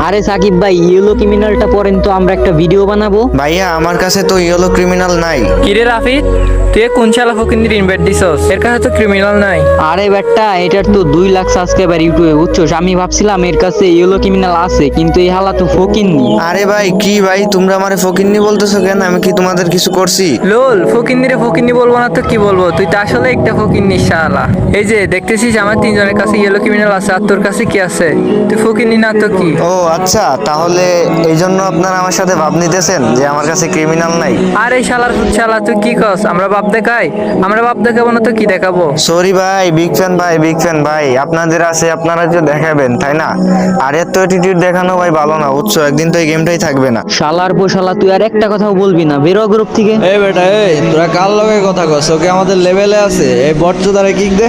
আরে সাকিব ভাই, ইয়েলো ক্রিমিনালটা পড়েন তো, আমরা একটা ভিডিও বানাবো। ভাইয়া আমার কাছে তো ইয়েলো ক্রিমিনাল নাই। কিরে রাফিদ, তুই কোন শালা ফকিন্দির ইনভাইট দিছস? এর কাছে তো ক্রিমিনাল নাই। আরে বেটা, এটার তো 2 লাখ সাবস্ক্রাইবার ইউটিউবে, বুঝছোস? আমি ভাবছিলাম এর কাছে ইয়েলো ক্রিমিনাল আছে, কিন্তু এই হালা তো ফকিন্নি। আরে ভাই কি ভাই, তোমরা আমারে ফকিন্নি বলতেছো কেন? আমি কি তোমাদের কিছু করছি? লোল, ফকিন্দিরে ফকিন্নি বলবো না তো কি বলবো? তুই তো আসলে একটা ফকিন্নি শালা। এই যে দেখতেছিস আমার 3 জনের কাছে ইয়েলো ক্রিমিনাল আছে, আর তোর কাছে কি আছে? তুই ফকিন্নি না তো কি? ও আচ্ছা, তাহলে এই জন্য আপনারা আমার সাথে ভাব নিতেছেন যে আমার কাছে ক্রিমিনাল নাই। আরে শালার ফুট শালা, তুই কি কস? আমরা বাপ দেখাই? আমরা বাপ দেখাবো না তো কি দেখাবো? সরি ভাই, বিগ ফ্যান ভাই, বিগ ফ্যান ভাই। আপনাদের আছে, আপনারা যে দেখাবেন, তাই না? আর এত অ্যাটিটিউড দেখানো ভাই ভালো না, বুঝছো? একদিন তো এই গেমটাই থাকবে না। শালার পো শালা, তুই আর একটা কথাও বলবি না, বেরো গ্রুপ থেকে। এই বেটা, এই তোরা কার লগে কথা কস? ওকে আমাদের লেভেলে আছে, এই বটচোদারে কিক দে।